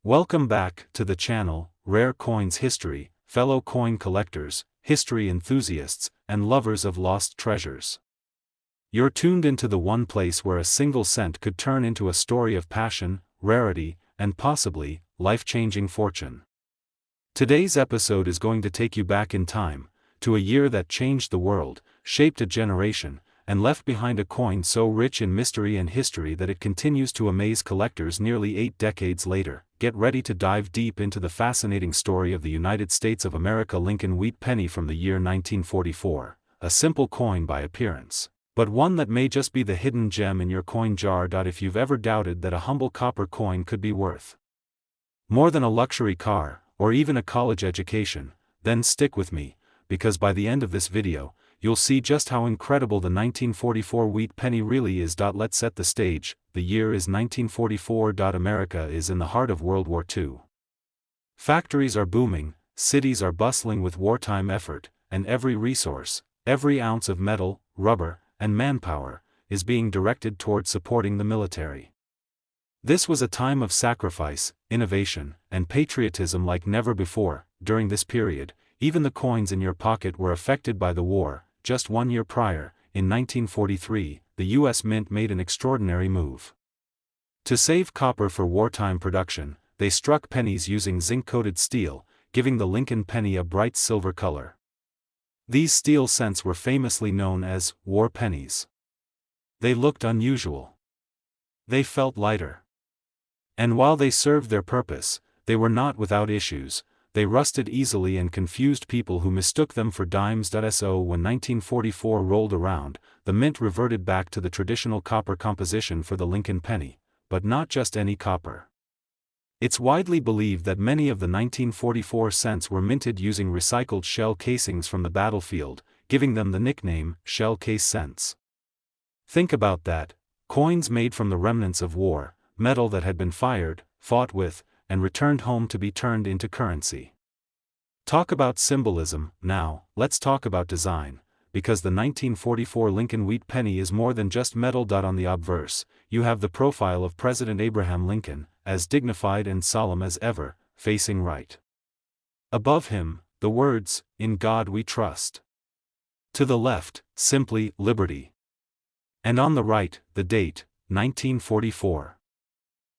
Welcome back to the channel, Rare Coins History, fellow coin collectors, history enthusiasts, and lovers of lost treasures. You're tuned into the one place where a single cent could turn into a story of passion, rarity, and possibly, life-changing fortune. Today's episode is going to take you back in time, to a year that changed the world, shaped a generation, and left behind a coin so rich in mystery and history that it continues to amaze collectors nearly 8 decades later. Get ready to dive deep into the fascinating story of the United States of America Lincoln wheat penny from the year 1944, a simple coin by appearance, but one that may just be the hidden gem in your coin jar. If you've ever doubted that a humble copper coin could be worth more than a luxury car, or even a college education, then stick with me, because by the end of this video, you'll see just how incredible the 1944 wheat penny really is. Let's set the stage. The year is 1944. America is in the heart of World War II. Factories are booming, cities are bustling with wartime effort, and every resource, every ounce of metal, rubber, and manpower, is being directed toward supporting the military. This was a time of sacrifice, innovation, and patriotism like never before. During this period, even the coins in your pocket were affected by the war. Just 1 year prior, in 1943, the U.S. Mint made an extraordinary move. To save copper for wartime production, they struck pennies using zinc-coated steel, giving the Lincoln penny a bright silver color. These steel cents were famously known as war pennies. They looked unusual. They felt lighter. And while they served their purpose, they were not without issues. They rusted easily and confused people who mistook them for dimes. So when 1944 rolled around, the mint reverted back to the traditional copper composition for the Lincoln penny, but not just any copper. It's widely believed that many of the 1944 cents were minted using recycled shell casings from the battlefield, giving them the nickname shell case cents. Think about that, coins made from the remnants of war, metal that had been fired, fought with, and returned home to be turned into currency. Talk about symbolism. Now, let's talk about design, because the 1944 Lincoln wheat penny is more than just metal. On the obverse, you have the profile of President Abraham Lincoln, as dignified and solemn as ever, facing right. Above him, the words, "In God We Trust." To the left, simply, "Liberty." And on the right, the date, 1944.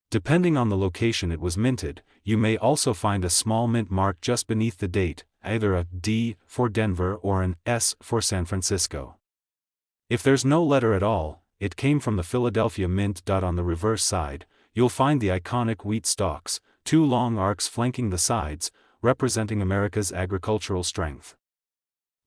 Depending on the location it was minted, you may also find a small mint mark just beneath the date, either a D for Denver or an S for San Francisco. If there's no letter at all, it came from the Philadelphia Mint. On the reverse side, you'll find the iconic wheat stalks, 2 long arcs flanking the sides, representing America's agricultural strength.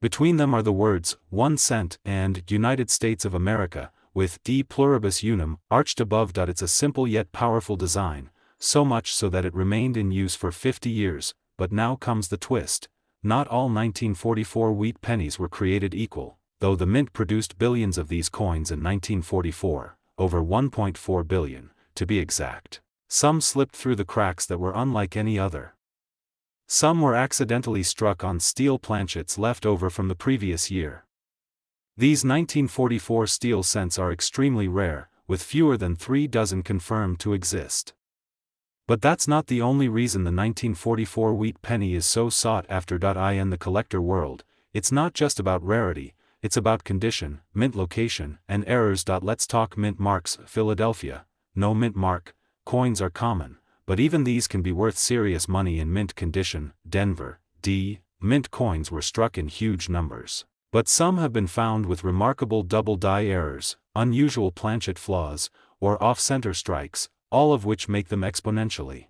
Between them are the words, 1 cent, and United States of America, with De Pluribus Unum, arched above. It's a simple yet powerful design, so much so that it remained in use for 50 years, but now comes the twist. Not all 1944 wheat pennies were created equal, though the mint produced billions of these coins in 1944, over 1.4 billion, to be exact. Some slipped through the cracks that were unlike any other. Some were accidentally struck on steel planchets left over from the previous year. These 1944 steel cents are extremely rare, with fewer than 3 dozen confirmed to exist. But that's not the only reason the 1944 wheat penny is so sought after. In the collector world, it's not just about rarity, it's about condition, mint location, and errors. Let's talk mint marks. Philadelphia, no mint mark. Coins are common, but even these can be worth serious money in mint condition. Denver, D. Mint coins were struck in huge numbers. But some have been found with remarkable double die errors, unusual planchet flaws, or off-center strikes, all of which make them exponentially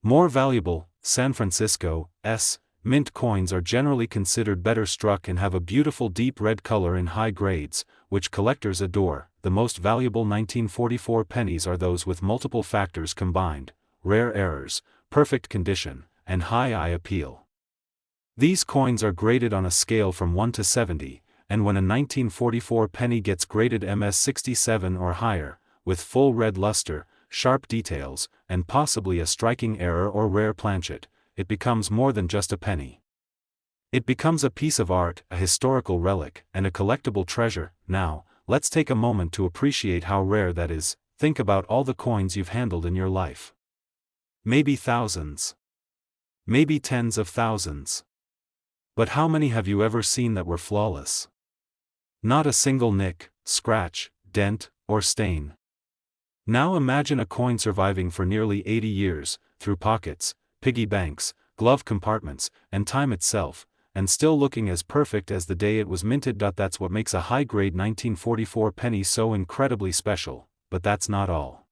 more valuable. San Francisco, S. Mint coins are generally considered better struck and have a beautiful deep red color in high grades, which collectors adore. The most valuable 1944 pennies are those with multiple factors combined: rare errors, perfect condition, and high eye appeal. These coins are graded on a scale from 1 to 70, and when a 1944 penny gets graded MS 67 or higher, with full red luster, sharp details, and possibly a striking error or rare planchet, it becomes more than just a penny. It becomes a piece of art, a historical relic, and a collectible treasure. Now, let's take a moment to appreciate how rare that is. Think about all the coins you've handled in your life. Maybe thousands. Maybe tens of thousands. But how many have you ever seen that were flawless? Not a single nick, scratch, dent, or stain. Now imagine a coin surviving for nearly 80 years, through pockets, piggy banks, glove compartments, and time itself, and still looking as perfect as the day it was minted. That's what makes a high-grade 1944 penny so incredibly special, but that's not all.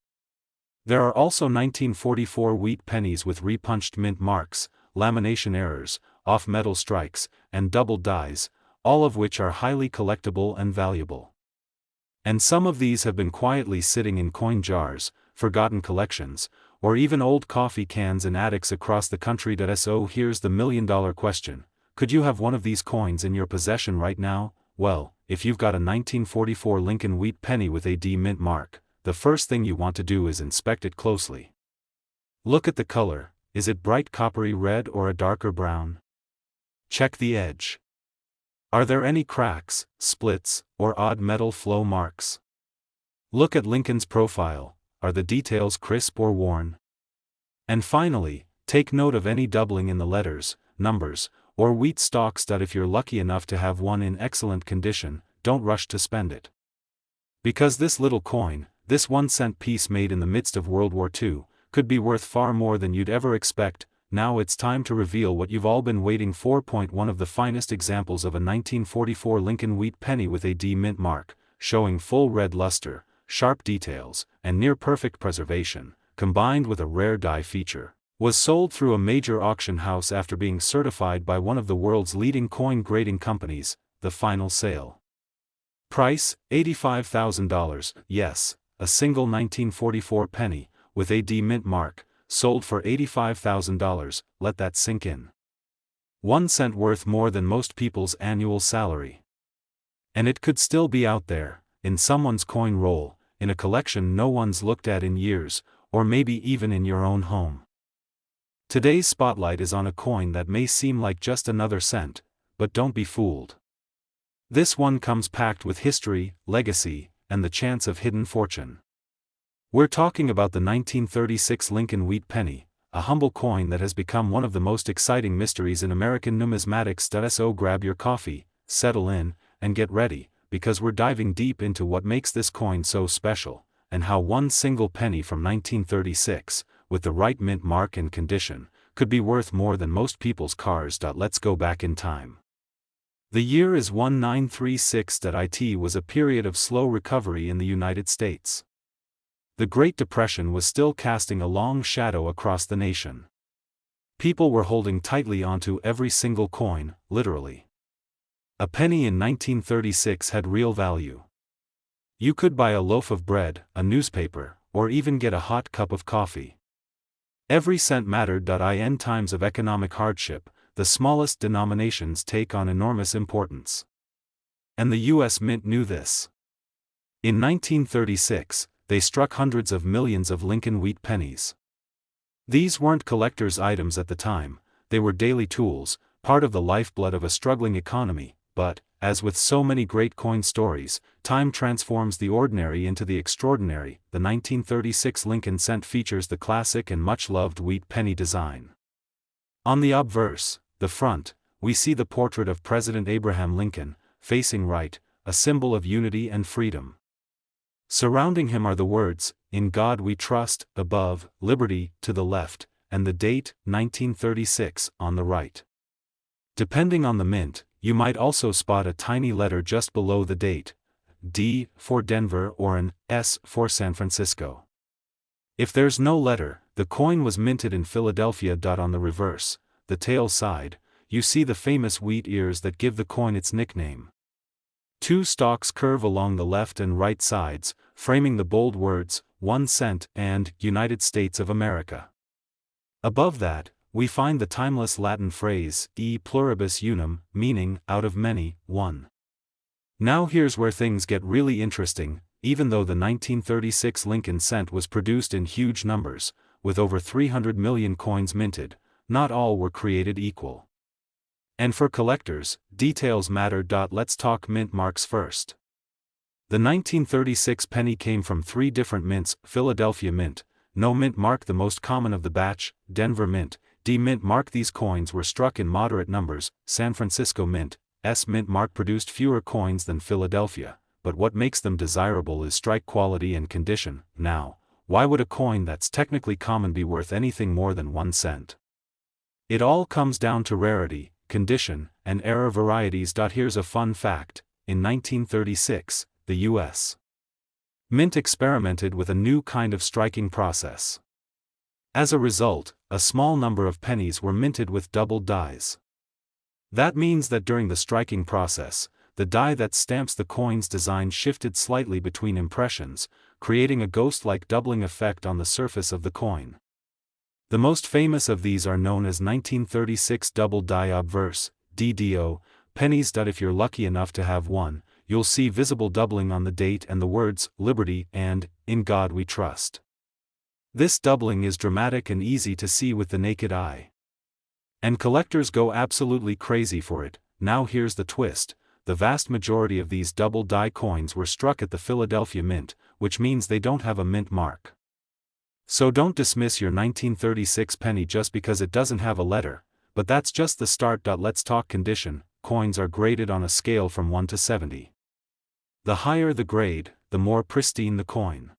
There are also 1944 wheat pennies with repunched mint marks, lamination errors, off-metal strikes, and double dies, all of which are highly collectible and valuable. And some of these have been quietly sitting in coin jars, forgotten collections, or even old coffee cans in attics across the country. So here's the million-dollar question: could you have one of these coins in your possession right now? Well, if you've got a 1944 Lincoln wheat penny with a D mint mark, the first thing you want to do is inspect it closely. Look at the color. Is it bright coppery red or a darker brown? Check the edge. Are there any cracks, splits, or odd metal flow marks? Look at Lincoln's profile. Are the details crisp or worn? And finally, take note of any doubling in the letters, numbers, or wheat stalks. If you're lucky enough to have one in excellent condition, don't rush to spend it. Because this little coin, this 1-cent piece made in the midst of World War II, could be worth far more than you'd ever expect. Now it's time to reveal what you've all been waiting for. One of the finest examples of a 1944 Lincoln wheat penny with a D mint mark, showing full red luster, sharp details, and near-perfect preservation, combined with a rare die feature, was sold through a major auction house after being certified by one of the world's leading coin grading companies. The final sale price, $85,000. Yes, a single 1944 penny, with a D mint mark, sold for $85,000. Let that sink in. 1 cent worth more than most people's annual salary. And it could still be out there, in someone's coin roll, in a collection no one's looked at in years, or maybe even in your own home. Today's spotlight is on a coin that may seem like just another cent, but don't be fooled. This one comes packed with history, legacy, and the chance of hidden fortune. We're talking about the 1936 Lincoln wheat penny, a humble coin that has become one of the most exciting mysteries in American numismatics. So grab your coffee, settle in, and get ready, because we're diving deep into what makes this coin so special, and how one single penny from 1936, with the right mint mark and condition, could be worth more than most people's cars. Let's go back in time. The year is 1936. It was a period of slow recovery in the United States. The Great Depression was still casting a long shadow across the nation. People were holding tightly onto every single coin, literally. A penny in 1936 had real value. You could buy a loaf of bread, a newspaper, or even get a hot cup of coffee. Every cent mattered. In times of economic hardship, the smallest denominations take on enormous importance. And the U.S. Mint knew this. In 1936, they struck hundreds of millions of Lincoln wheat pennies. These weren't collector's items at the time, they were daily tools, part of the lifeblood of a struggling economy. But, as with so many great coin stories, time transforms the ordinary into the extraordinary. The 1936 Lincoln cent features the classic and much-loved wheat penny design. On the obverse, the front, we see the portrait of President Abraham Lincoln, facing right, a symbol of unity and freedom. Surrounding him are the words, "In God We Trust," above, "Liberty," to the left, and the date, 1936, on the right. Depending on the mint, you might also spot a tiny letter just below the date, D for Denver or an S for San Francisco. If there's no letter, the coin was minted in Philadelphia. On the reverse, the tail side, you see the famous wheat ears that give the coin its nickname. 2 stalks curve along the left and right sides, framing the bold words, 1 cent and United States of America. Above that, we find the timeless Latin phrase, e pluribus unum, meaning, out of many, one. Now here's where things get really interesting. Even though the 1936 Lincoln cent was produced in huge numbers, with over 300 million coins minted, not all were created equal. And for collectors, details matter. Let's talk mint marks first. The 1936 penny came from 3 different mints: Philadelphia Mint, No mint mark the most common of the batch, Denver Mint. D mint mark. These coins were struck in moderate numbers. San Francisco Mint. S mint mark produced fewer coins than Philadelphia, but what makes them desirable is strike quality and condition. Now, why would a coin that's technically common be worth anything more than 1 cent? It all comes down to rarity, condition, and error varieties. Here's a fun fact: in 1936, the U.S. Mint experimented with a new kind of striking process. As a result, a small number of pennies were minted with doubled dies. That means that during the striking process, the die that stamps the coin's design shifted slightly between impressions, creating a ghost-like doubling effect on the surface of the coin. The most famous of these are known as 1936 double die obverse, DDO, pennies. If you're lucky enough to have one, you'll see visible doubling on the date and the words, Liberty and, In God We Trust. This doubling is dramatic and easy to see with the naked eye. And collectors go absolutely crazy for it. Now here's the twist: the vast majority of these double die coins were struck at the Philadelphia Mint, which means they don't have a mint mark. So don't dismiss your 1936 penny just because it doesn't have a letter, but that's just the start. Let's talk condition. Coins are graded on a scale from 1 to 70. The higher the grade, the more pristine the coin.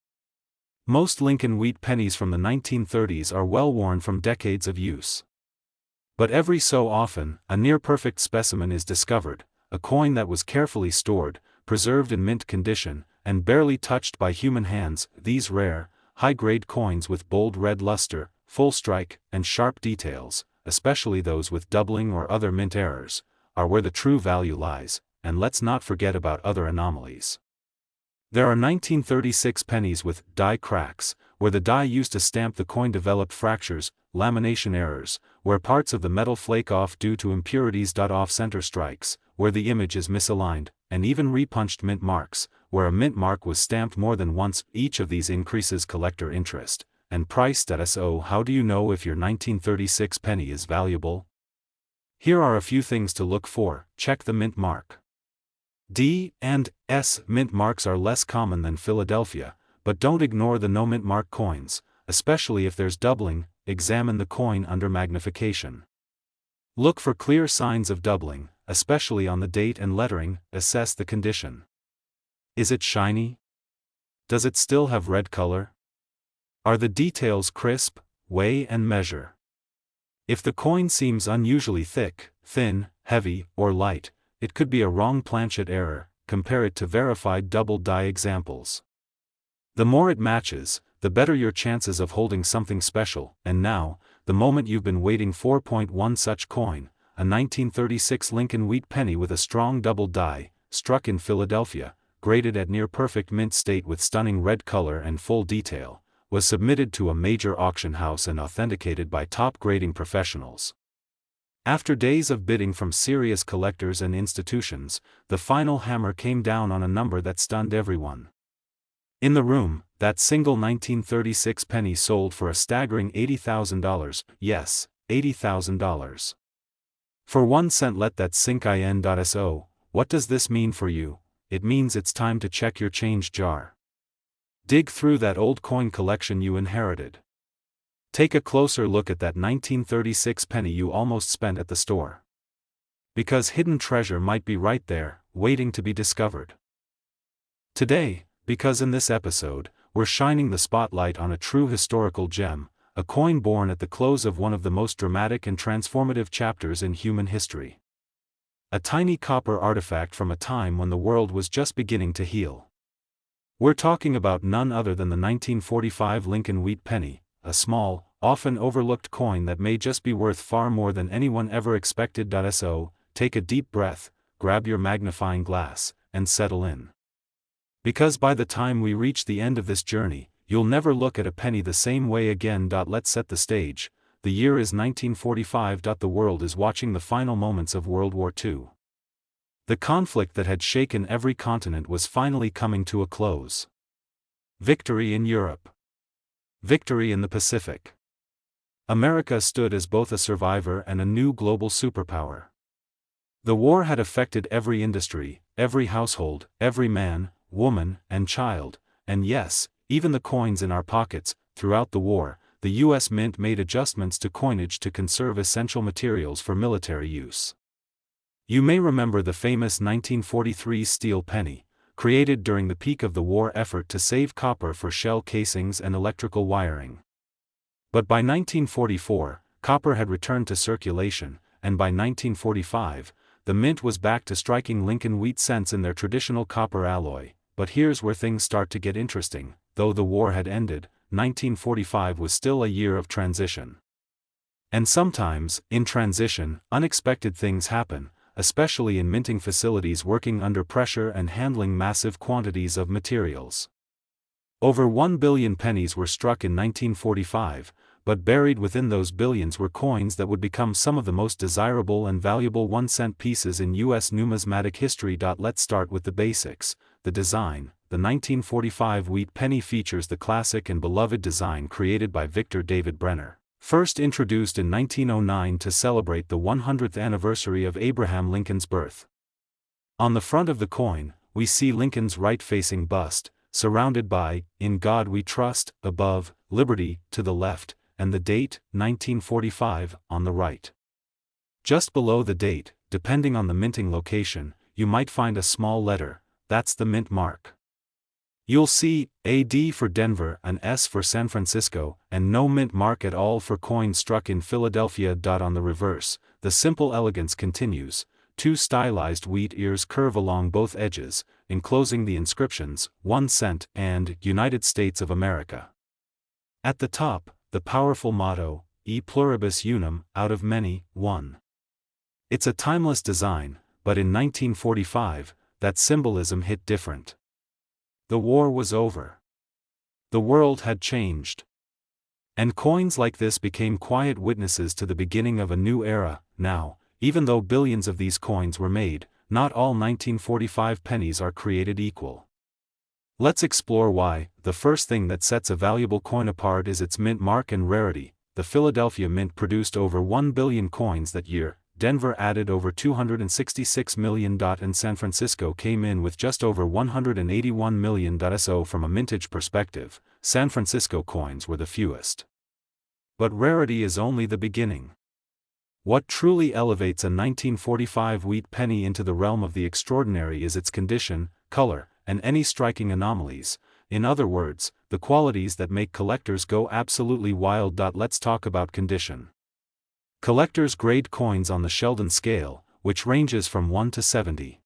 Most Lincoln wheat pennies from the 1930s are well worn from decades of use. But every so often, a near-perfect specimen is discovered, a coin that was carefully stored, preserved in mint condition, and barely touched by human hands. These rare, high-grade coins with bold red luster, full strike, and sharp details, especially those with doubling or other mint errors, are where the true value lies. And let's not forget about other anomalies. There are 1936 pennies with die cracks, where the die used to stamp the coin developed fractures, lamination errors, where parts of the metal flake off due to impurities. Off-center strikes, where the image is misaligned, and even repunched mint marks, where a mint mark was stamped more than once. Each of these increases collector interest and price. So how do you know if your 1936 penny is valuable? Here are a few things to look for. Check the mint mark. D and S mint marks are less common than Philadelphia, but don't ignore the no mint mark coins, especially if there's doubling. Examine the coin under magnification. Look for clear signs of doubling, especially on the date and lettering. Assess the condition. Is it shiny? Does it still have red color? Are the details crisp? Weigh and measure. If the coin seems unusually thick, thin, heavy, or light, it could be a wrong planchet error. Compare it to verified double die examples. The more it matches, the better your chances of holding something special. And now, the moment you've been waiting for. 1 such coin, a 1936 Lincoln wheat penny with a strong double die, struck in Philadelphia, graded at near perfect mint state with stunning red color and full detail, was submitted to a major auction house and authenticated by top grading professionals. After days of bidding from serious collectors and institutions, the final hammer came down on a number that stunned everyone. In the room, that single 1936 penny sold for a staggering $80,000, yes, $80,000. For 1 cent. Let that sink in. So, what does this mean for you? It means it's time to check your change jar. Dig through that old coin collection you inherited. Take a closer look at that 1936 penny you almost spent at the store. Because hidden treasure might be right there, waiting to be discovered. Today, because in this episode, we're shining the spotlight on a true historical gem, a coin born at the close of one of the most dramatic and transformative chapters in human history. A tiny copper artifact from a time when the world was just beginning to heal. We're talking about none other than the 1945 Lincoln wheat penny, a small, often overlooked coin that may just be worth far more than anyone ever expected. So, take a deep breath, grab your magnifying glass, and settle in. Because by the time we reach the end of this journey, you'll never look at a penny the same way again. Let's set the stage. The year is 1945. The world is watching the final moments of World War II. The conflict that had shaken every continent was finally coming to a close. Victory in Europe. Victory in the Pacific. America stood as both a survivor and a new global superpower. The war had affected every industry, every household, every man, woman, and child, and yes, even the coins in our pockets. throughout the war, the U.S. Mint made adjustments to coinage to conserve essential materials for military use. You may remember the famous 1943 steel penny, created during the peak of the war effort to save copper for shell casings and electrical wiring. But by 1944, copper had returned to circulation, and by 1945, the mint was back to striking Lincoln wheat cents in their traditional copper alloy. But here's where things start to get interesting. Though the war had ended, 1945 was still a year of transition. And sometimes, in transition, unexpected things happen, especially in minting facilities working under pressure and handling massive quantities of materials. Over 1 billion pennies were struck in 1945, but buried within those billions were coins that would become some of the most desirable and valuable 1-cent pieces in U.S. numismatic history. Let's start with the basics. The design. The 1945 wheat penny features the classic and beloved design created by Victor David Brenner, first introduced in 1909 to celebrate the 100th anniversary of Abraham Lincoln's birth. On the front of the coin, we see Lincoln's right-facing bust, surrounded by, "In God We Trust," above, "Liberty," to the left, and the date, 1945, on the right. Just below the date, depending on the minting location, you might find a small letter. That's the mint mark. You'll see a D for Denver, an S for San Francisco, and no mint mark at all for coins struck in Philadelphia. On the reverse, the simple elegance continues. 2 stylized wheat ears curve along both edges, enclosing the inscriptions, 1 cent and United States of America. At the top, the powerful motto, E pluribus unum, out of many, one. It's a timeless design, but in 1945, that symbolism hit different. The war was over. The world had changed. And coins like this became quiet witnesses to the beginning of a new era. Now, even though billions of these coins were made, not all 1945 pennies are created equal. Let's explore why. The first thing that sets a valuable coin apart is its mint mark and rarity. The Philadelphia Mint produced over 1 billion coins that year, Denver added over 266 million. And San Francisco came in with just over 181 million. So from a mintage perspective, San Francisco coins were the fewest. But rarity is only the beginning. What truly elevates a 1945 wheat penny into the realm of the extraordinary is its condition, color, and any striking anomalies. In other words, the qualities that make collectors go absolutely wild. Let's talk about condition. Collectors grade coins on the Sheldon scale, which ranges from 1 to 70.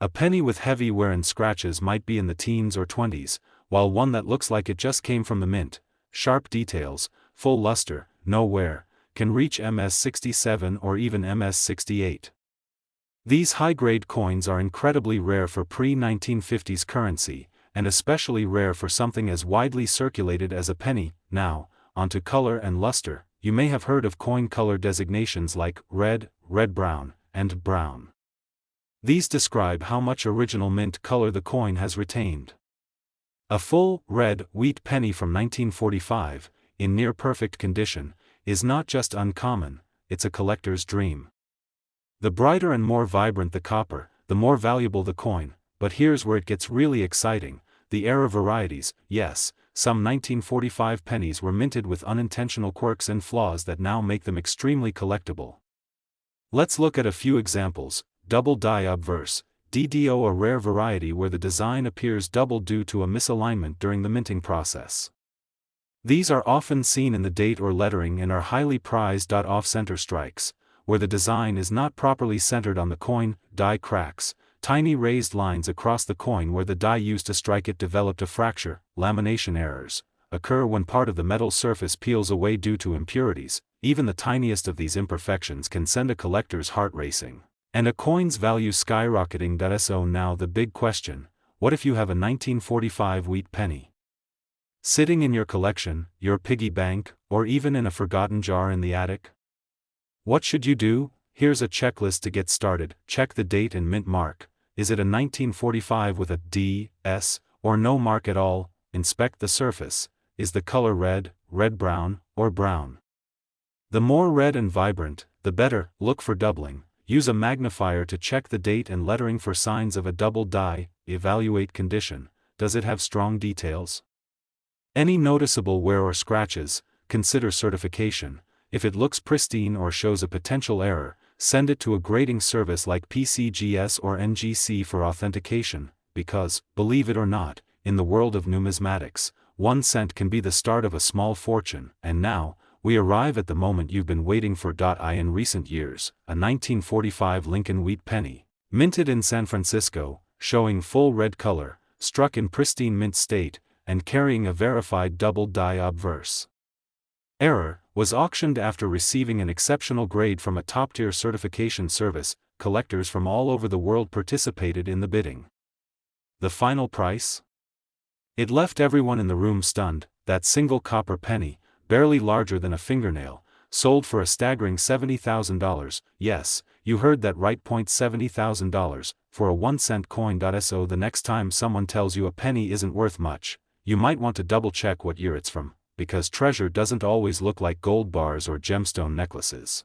A penny with heavy wear and scratches might be in the teens or 20s, while one that looks like it just came from the mint, sharp details, full luster, no wear, can reach MS-67 or even MS-68. These high-grade coins are incredibly rare for pre-1950s currency, and especially rare for something as widely circulated as a penny. Now, onto color and luster. You may have heard of coin color designations like red, red-brown, and brown. These describe how much original mint color the coin has retained. A full, red, wheat penny from 1945, in near-perfect condition, is not just uncommon, it's a collector's dream. The brighter and more vibrant the copper, the more valuable the coin. But here's where it gets really exciting. The era varieties. Yes, some 1945 pennies were minted with unintentional quirks and flaws that now make them extremely collectible. Let's look at a few examples. Double die obverse, DDO, a rare variety where the design appears double due to a misalignment during the minting process. These are often seen in the date or lettering and are highly prized. Off-center strikes, where the design is not properly centered on the coin. Die cracks, tiny raised lines across the coin where the die used to strike it developed a fracture. Lamination errors occur when part of the metal surface peels away due to impurities. Even the tiniest of these imperfections can send a collector's heart racing, and a coin's value skyrocketing. So now the big question, what if you have a 1945 wheat penny sitting in your collection, your piggy bank, or even in a forgotten jar in the attic? What should you do? Here's a checklist to get started. Check the date and mint mark. Is it a 1945 with a D, S, or no mark at all? Inspect the surface. Is the color red, red-brown, or brown? The more red and vibrant, the better. Look for doubling. Use a magnifier to check the date and lettering for signs of a double die. Evaluate condition. Does it have strong details? Any noticeable wear or scratches, consider certification. If it looks pristine or shows a potential error, send it to a grading service like PCGS or NGC for authentication, because, believe it or not, in the world of numismatics, 1 cent can be the start of a small fortune. And now, we arrive at the moment you've been waiting for. In recent years, a 1945 Lincoln wheat penny, minted in San Francisco, showing full red color, struck in pristine mint state, and carrying a verified double die obverse error, was auctioned after receiving an exceptional grade from a top-tier certification service. Collectors from all over the world participated in the bidding. The final price? It left everyone in the room stunned. That single copper penny, barely larger than a fingernail, sold for a staggering $70,000. Yes, you heard that right. $70,000 for a 1 cent coin. So the next time someone tells you a penny isn't worth much, you might want to double-check what year it's from, because treasure doesn't always look like gold bars or gemstone necklaces.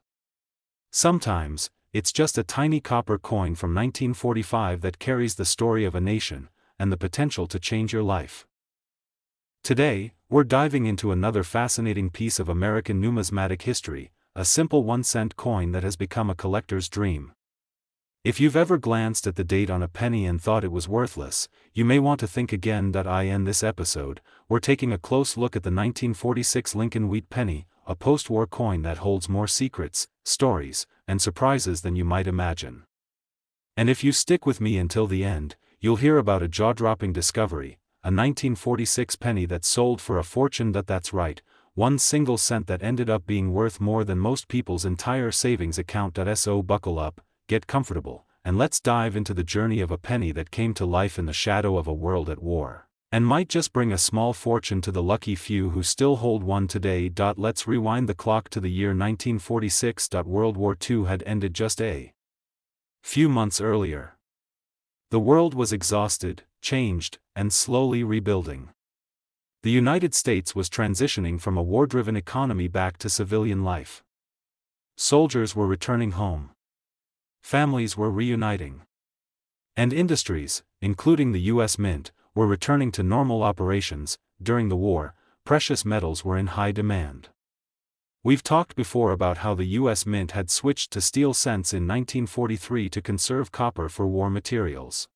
Sometimes, it's just a tiny copper coin from 1945 that carries the story of a nation, and the potential to change your life. Today, we're diving into another fascinating piece of American numismatic history, a simple 1 cent coin that has become a collector's dream. If you've ever glanced at the date on a penny and thought it was worthless, you may want to think again. In this episode, we're taking a close look at the 1946 Lincoln wheat penny, a post-war coin that holds more secrets, stories, and surprises than you might imagine. And if you stick with me until the end, you'll hear about a jaw-dropping discovery, a 1946 penny that sold for a fortune. That's right, 1 single cent that ended up being worth more than most people's entire savings account. So buckle up, get comfortable, and let's dive into the journey of a penny that came to life in the shadow of a world at war, and might just bring a small fortune to the lucky few who still hold one today. Let's rewind the clock to the year 1946. World War II had ended just a few months earlier. The world was exhausted, changed, and slowly rebuilding. The United States was transitioning from a war-driven economy back to civilian life. Soldiers were returning home. Families were reuniting. And industries, including the U.S. Mint, were returning to normal operations. During the war, precious metals were in high demand. We've talked before about how the U.S. Mint had switched to steel cents in 1943 to conserve copper for war materials.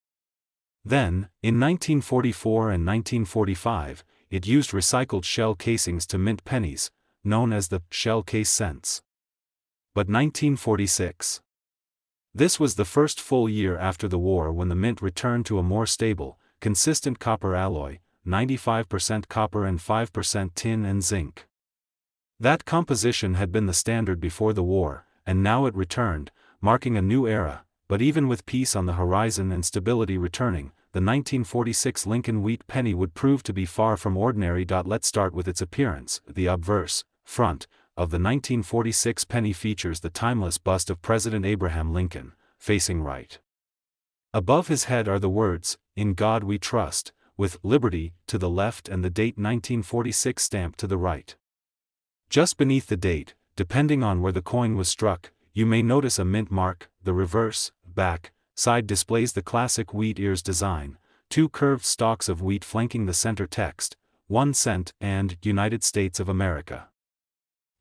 Then, in 1944 and 1945, it used recycled shell casings to mint pennies, known as the shell case cents. But 1946. This was the first full year after the war when the mint returned to a more stable, consistent copper alloy, 95% copper and 5% tin and zinc. That composition had been the standard before the war, and now it returned, marking a new era. But even with peace on the horizon and stability returning, the 1946 Lincoln wheat penny would prove to be far from ordinary. Let's start with its appearance. The obverse front of the 1946 penny features the timeless bust of President Abraham Lincoln, facing right. Above his head are the words, "In God We Trust," with "Liberty" to the left and the date 1946 stamped to the right. Just beneath the date, depending on where the coin was struck, you may notice a mint mark. The reverse, back, side displays the classic wheat ears design, 2 curved stalks of wheat flanking the center text, 1 cent and United States of America.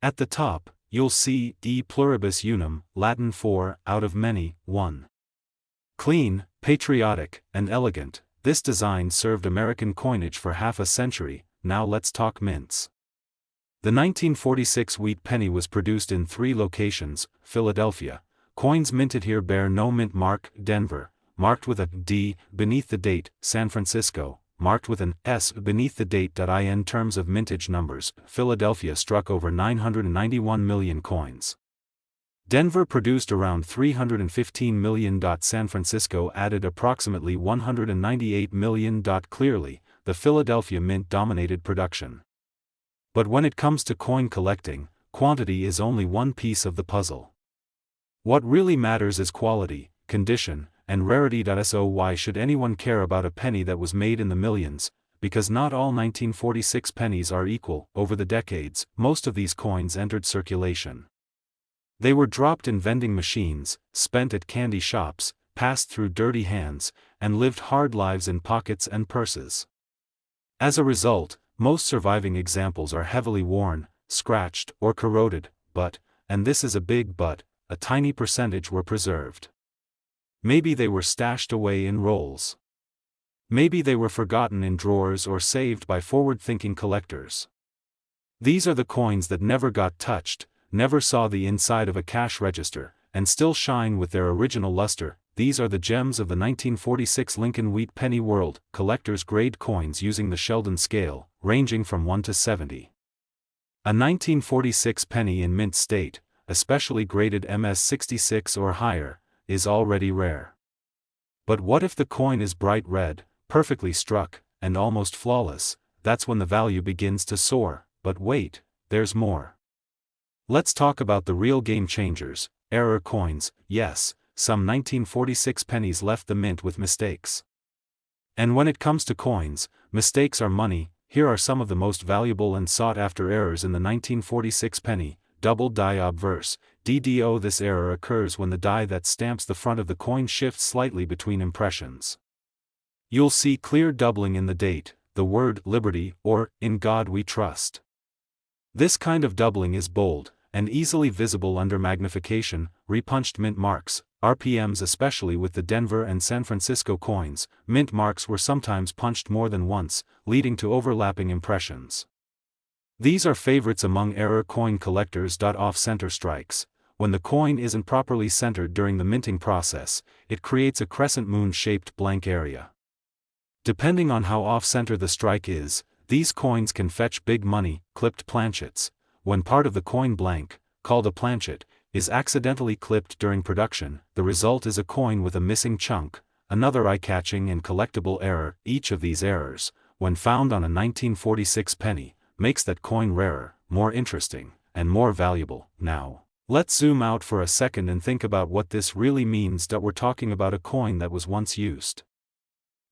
At the top, you'll see E pluribus unum, Latin for, out of many, one. Clean, patriotic, and elegant, this design served American coinage for half a century. Now let's talk mints. The 1946 wheat penny was produced in 3 locations. Philadelphia. Coins minted here bear no mint mark. Denver, marked with a D beneath the date. San Francisco, marked with an S beneath the date. In terms of mintage numbers, Philadelphia struck over 991 million coins. Denver produced around 315 million. San Francisco added approximately 198 million. Clearly, the Philadelphia Mint dominated production. But when it comes to coin collecting, quantity is only one piece of the puzzle. What really matters is quality, condition, and rarity. So why should anyone care about a penny that was made in the millions? Because not all 1946 pennies are equal. Over the decades, most of these coins entered circulation. They were dropped in vending machines, spent at candy shops, passed through dirty hands, and lived hard lives in pockets and purses. As a result, most surviving examples are heavily worn, scratched, or corroded, but, and this is a big but, a tiny percentage were preserved. Maybe they were stashed away in rolls. Maybe they were forgotten in drawers or saved by forward-thinking collectors. These are the coins that never got touched, never saw the inside of a cash register, and still shine with their original luster. These are the gems of the 1946 Lincoln Wheat penny world, collector's grade coins using the Sheldon scale, ranging from 1 to 70. A 1946 penny in mint state, especially graded MS-66 or higher, is already rare. But what if the coin is bright red, perfectly struck, and almost flawless? That's when the value begins to soar. But wait, there's more. Let's talk about the real game changers, error coins. Yes, some 1946 pennies left the mint with mistakes. And when it comes to coins, mistakes are money. Here are some of the most valuable and sought-after errors in the 1946 penny. Double die obverse, DDO. This error occurs when the die that stamps the front of the coin shifts slightly between impressions. You'll see clear doubling in the date, the word liberty, or in God we trust. This kind of doubling is bold, and easily visible under magnification. Repunched mint marks, RPMs. Especially with the Denver and San Francisco coins, mint marks were sometimes punched more than once, leading to overlapping impressions. These are favorites among error coin collectors. Off-center strikes. When the coin isn't properly centered during the minting process, it creates a crescent moon-shaped blank area. Depending on how off-center the strike is, these coins can fetch big money. Clipped planchets. When part of the coin blank, called a planchet, is accidentally clipped during production, the result is a coin with a missing chunk, another eye-catching and collectible error. Each of these errors, when found on a 1946 penny, makes that coin rarer, more interesting, and more valuable. Now, let's zoom out for a second and think about what this really means. We're talking about a coin that was once used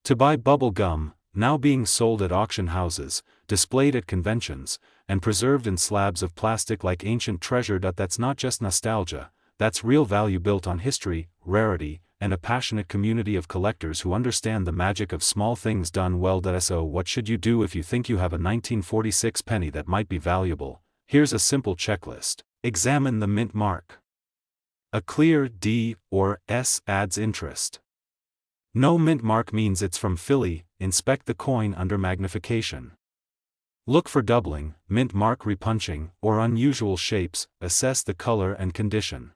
to buy bubble gum, now being sold at auction houses, displayed at conventions, and preserved in slabs of plastic like ancient treasure. That's not just nostalgia, that's real value built on history, rarity, and a passionate community of collectors who understand the magic of small things done well. So what should you do if you think you have a 1946 penny that might be valuable? Here's a simple checklist. Examine the mint mark. A clear D or S adds interest. No mint mark means it's from Philly. Inspect the coin under magnification. Look for doubling, mint mark repunching, or unusual shapes. Assess the color and condition.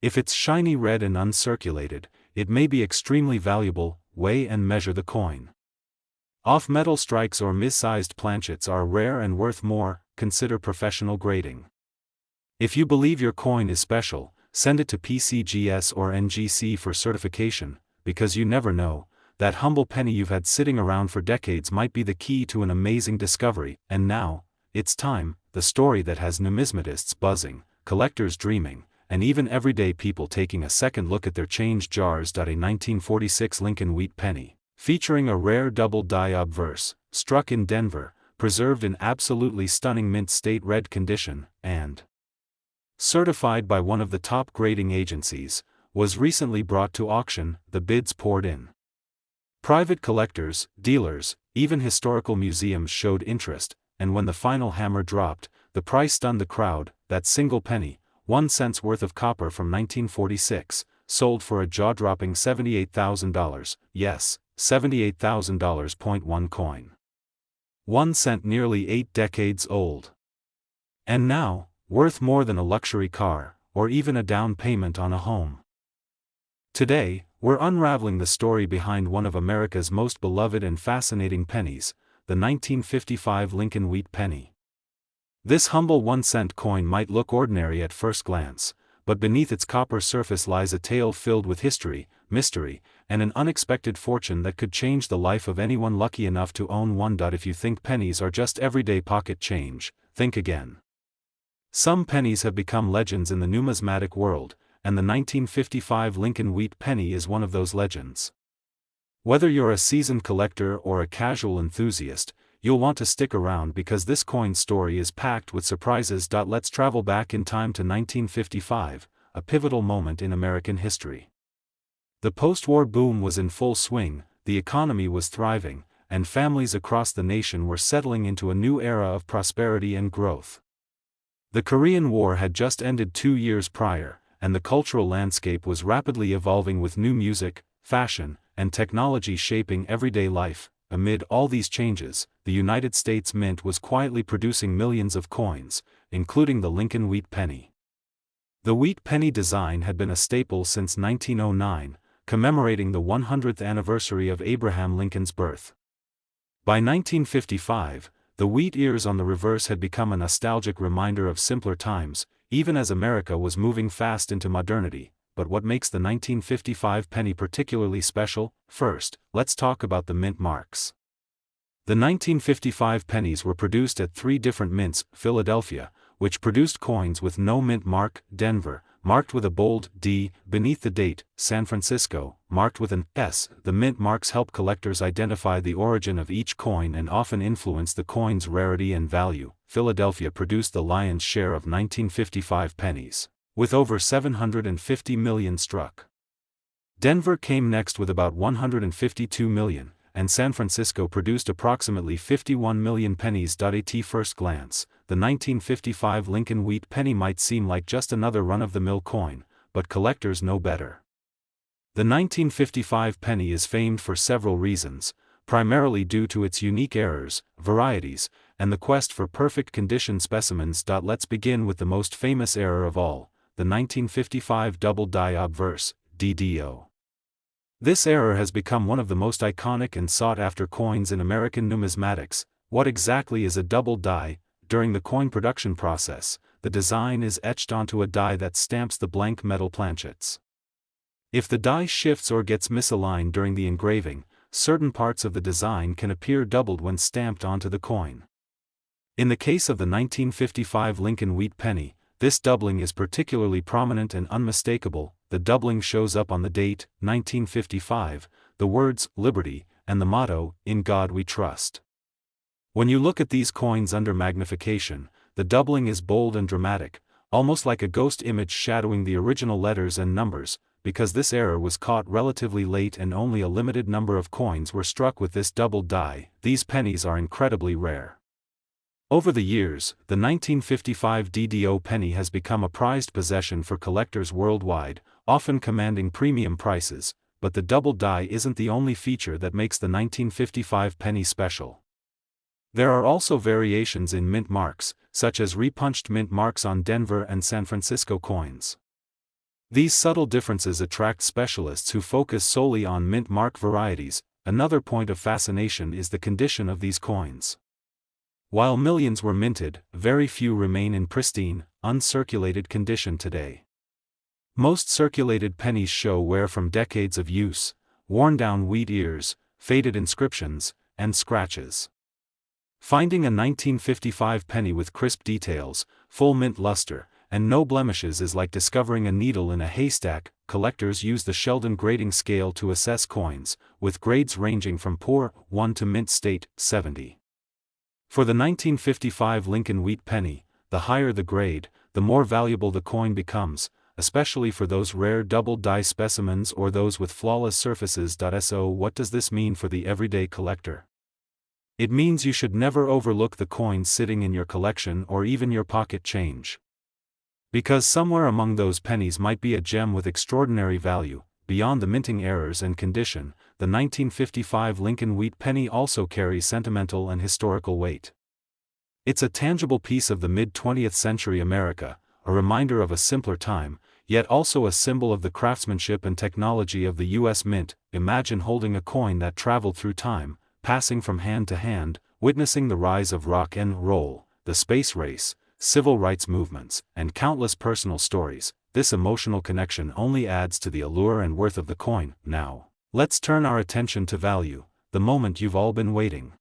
If it's shiny red and uncirculated, it may be extremely valuable. Weigh and measure the coin. Off-metal strikes or mis-sized planchets are rare and worth more. Consider professional grading. If you believe your coin is special, send it to PCGS or NGC for certification, because you never know, that humble penny you've had sitting around for decades might be the key to an amazing discovery. And now, it's time, the story that has numismatists buzzing, collectors dreaming, and even everyday people taking a second look at their change jars. A 1946 Lincoln Wheat penny, featuring a rare double die obverse, struck in Denver, preserved in absolutely stunning mint state red condition, and certified by one of the top grading agencies, was recently brought to auction. The bids poured in. Private collectors, dealers, even historical museums showed interest, and when the final hammer dropped, the price stunned the crowd. That single penny, 1 cent's worth of copper from 1946, sold for a jaw-dropping $78,000. Yes, $78,000. One coin. 1 cent, nearly 8 decades old. And now, worth more than a luxury car, or even a down payment on a home. Today, we're unraveling the story behind one of America's most beloved and fascinating pennies, the 1955 Lincoln Wheat penny. This humble 1-cent coin might look ordinary at first glance, but beneath its copper surface lies a tale filled with history, mystery, and an unexpected fortune that could change the life of anyone lucky enough to own one. If you think pennies are just everyday pocket change, think again. Some pennies have become legends in the numismatic world, and the 1955 Lincoln Wheat penny is one of those legends. Whether you're a seasoned collector or a casual enthusiast, you'll want to stick around because this coin story is packed with surprises. Let's travel back in time to 1955, a pivotal moment in American history. The post-war boom was in full swing, the economy was thriving, and families across the nation were settling into a new era of prosperity and growth. The Korean War had just ended 2 years prior, and the cultural landscape was rapidly evolving with new music, fashion, and technology shaping everyday life. Amid all these changes, the United States Mint was quietly producing millions of coins, including the Lincoln Wheat Penny. The wheat penny design had been a staple since 1909, commemorating the 100th anniversary of Abraham Lincoln's birth. By 1955, the wheat ears on the reverse had become a nostalgic reminder of simpler times, even as America was moving fast into modernity. But what makes the 1955 penny particularly special? First, let's talk about the mint marks. The 1955 pennies were produced at 3 different mints: Philadelphia, which produced coins with no mint mark; Denver, marked with a bold D beneath the date; San Francisco, marked with an S. The mint marks help collectors identify the origin of each coin and often influence the coin's rarity and value. Philadelphia produced the lion's share of 1955 pennies, with over 750 million struck. Denver came next with about 152 million, and San Francisco produced approximately 51 million pennies. At first glance, the 1955 Lincoln Wheat Penny might seem like just another run-of-the-mill coin, but collectors know better. The 1955 penny is famed for several reasons, primarily due to its unique errors, varieties, and the quest for perfect condition specimens. Let's begin with the most famous error of all, the 1955 double die obverse, DDO. This error has become one of the most iconic and sought-after coins in American numismatics. What exactly is a double die? During the coin production process, the design is etched onto a die that stamps the blank metal planchets. If the die shifts or gets misaligned during the engraving, certain parts of the design can appear doubled when stamped onto the coin. In the case of the 1955 Lincoln Wheat Penny, this doubling is particularly prominent and unmistakable. The doubling shows up on the date, 1955, the words, Liberty, and the motto, In God We Trust. When you look at these coins under magnification, the doubling is bold and dramatic, almost like a ghost image shadowing the original letters and numbers. Because this error was caught relatively late and only a limited number of coins were struck with this double die, these pennies are incredibly rare. Over the years, the 1955 DDO penny has become a prized possession for collectors worldwide, often commanding premium prices, but the double die isn't the only feature that makes the 1955 penny special. There are also variations in mint marks, such as repunched mint marks on Denver and San Francisco coins. These subtle differences attract specialists who focus solely on mint mark varieties. Another point of fascination is the condition of these coins. While millions were minted, very few remain in pristine, uncirculated condition today. Most circulated pennies show wear from decades of use, worn-down wheat ears, faded inscriptions, and scratches. Finding a 1955 penny with crisp details, full mint luster, and no blemishes is like discovering a needle in a haystack. Collectors use the Sheldon grading scale to assess coins, with grades ranging from poor 1 to mint state 70. For the 1955 Lincoln Wheat Penny, the higher the grade, the more valuable the coin becomes, especially for those rare double die specimens or those with flawless surfaces. So what does this mean for the everyday collector? It means you should never overlook the coins sitting in your collection or even your pocket change. Because somewhere among those pennies might be a gem with extraordinary value. Beyond the minting errors and condition, the 1955 Lincoln Wheat Penny also carries sentimental and historical weight. It's a tangible piece of the mid-20th century America, a reminder of a simpler time, yet also a symbol of the craftsmanship and technology of the U.S. Mint. Imagine holding a coin that traveled through time, passing from hand to hand, witnessing the rise of rock and roll, the space race, civil rights movements, and countless personal stories. This emotional connection only adds to the allure and worth of the coin. Now, let's turn our attention to value, the moment you've all been waiting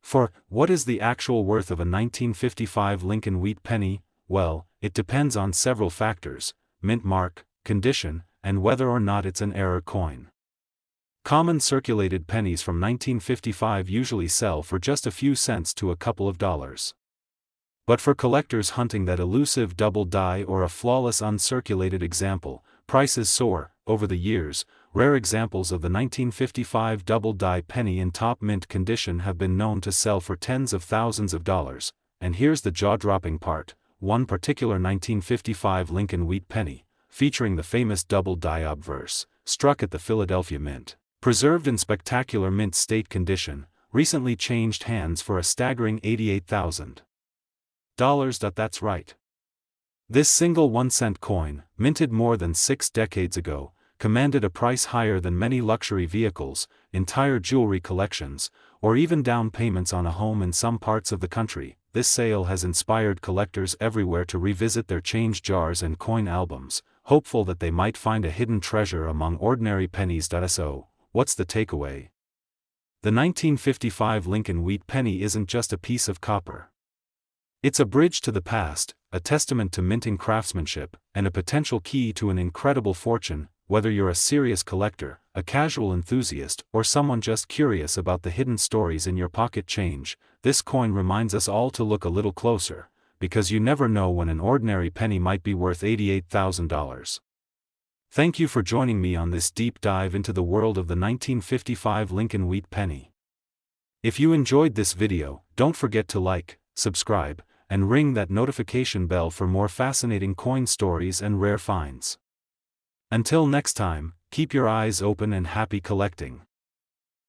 for. What is the actual worth of a 1955 Lincoln Wheat Penny? Well, it depends on several factors: mint mark, condition, and whether or not it's an error coin. Common circulated pennies from 1955 usually sell for just a few cents to a couple of dollars. But for collectors hunting that elusive double die or a flawless uncirculated example, prices soar. Over the years, rare examples of the 1955 double-die penny in top mint condition have been known to sell for tens of thousands of dollars, and here's the jaw-dropping part: one particular 1955 Lincoln wheat penny, featuring the famous double-die obverse, struck at the Philadelphia Mint, preserved in spectacular mint state condition, recently changed hands for a staggering $88,000. That's right. This single 1-cent coin, minted more than 6 decades ago, commanded a price higher than many luxury vehicles, entire jewelry collections, or even down payments on a home in some parts of the country. This sale has inspired collectors everywhere to revisit their change jars and coin albums, hopeful that they might find a hidden treasure among ordinary pennies. So, what's the takeaway? The 1955 Lincoln wheat penny isn't just a piece of copper. It's a bridge to the past, a testament to minting craftsmanship, and a potential key to an incredible fortune. Whether you're a serious collector, a casual enthusiast, or someone just curious about the hidden stories in your pocket change, this coin reminds us all to look a little closer, because you never know when an ordinary penny might be worth $88,000. Thank you for joining me on this deep dive into the world of the 1955 Lincoln wheat penny. If you enjoyed this video, don't forget to like, subscribe, and ring that notification bell for more fascinating coin stories and rare finds. Until next time, keep your eyes open and happy collecting.